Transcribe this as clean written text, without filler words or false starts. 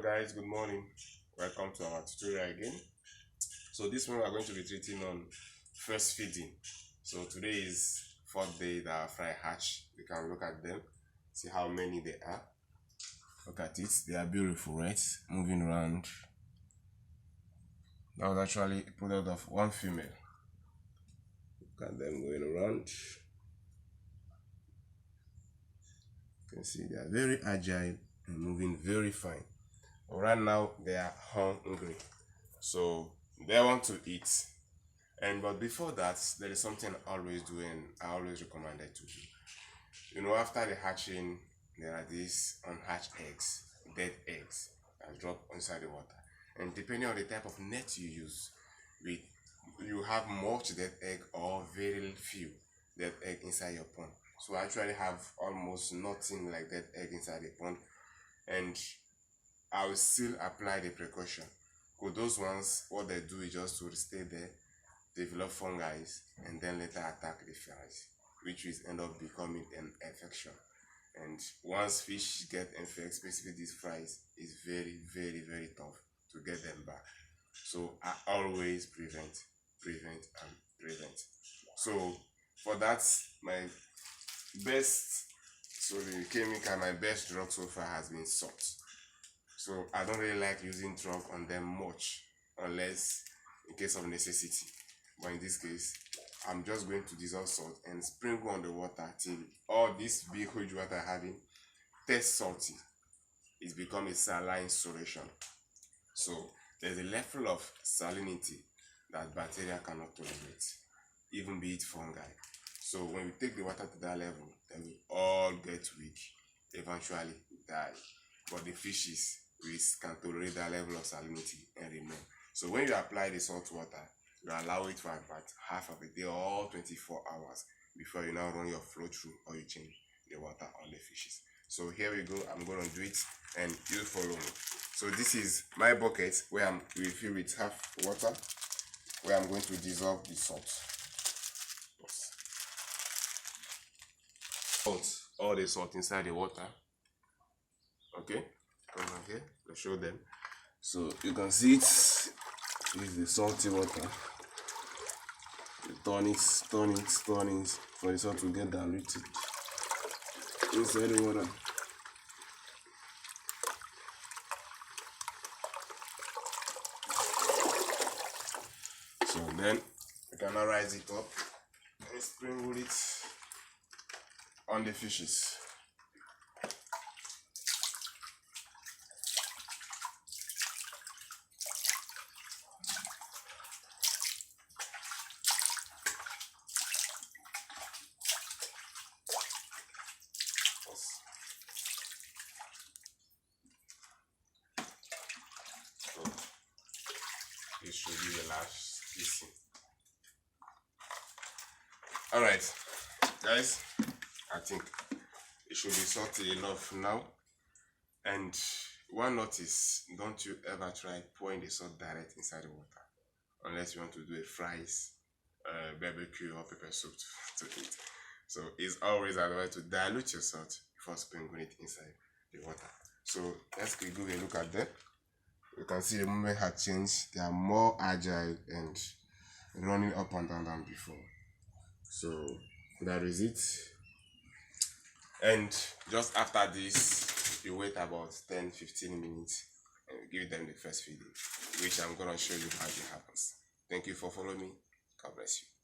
Hello guys, good morning. Welcome to our tutorial again. So this one we are going to be treating on first feeding. So today is fourth day that our fry hatch. We can look at them, see how many they are. Look at it, they are beautiful, right? Moving around. That was actually a product of one female. Look at them going around. You can see they are very agile and moving very fine. Right now they are hungry, so they want to eat. But before that, there is something I always do and I always recommend it to do. You know, after the hatching, there are these unhatched eggs, dead eggs that drop inside the water. And depending on the type of net you use, you have much dead egg or very few dead egg inside your pond. So I actually have almost nothing like that egg inside the pond, and I will still apply the precaution. Because those ones, what they do is just to stay there, develop fungi, and then later attack the flies, which will end up becoming an infection. And once fish get infected, specifically these flies, it's very tough to get them back. So I always prevent. So for that, my best, the chemical, my best drug so far has been salt. So I don't really like using drug on them much unless in case of necessity. But in this case, I'm just going to dissolve salt and sprinkle on the water till all this big huge water having tastes salty. It's become a saline solution. So there's a level of salinity that bacteria cannot tolerate, even be it fungi. So when we take the water to that level, they will all get weak, eventually die. But the fishes can tolerate that level of salinity and remain. So when you apply the salt water, you allow it for about half of a day or 24 hours before you now run your flow through or you change the water on the fishes. So here we go, I'm going to do it and you follow me. So this is my bucket where I'm refill with half water, where I'm going to dissolve the salt. All the salt inside the water. Okay, come on here, I'll show them. So you can see it is the salty water. You turn it for the salt to get diluted inside the water. So then you can now rise it up and sprinkle it on the fishes. So this should be the last piece. Alright, guys, I think it should be salty enough now. And one notice, don't you ever try pouring the salt direct inside the water unless you want to do a fries, barbecue or pepper soup to eat. So it's always advised to dilute your salt before sprinkling it inside the water. So let's go a look at them. You can see the movement has changed. They are more agile and running up and down than before. So that is it. And just after this, you wait about 10-15 minutes and give them the first feeding, which I'm going to show you how it happens. Thank you for following me. God bless you.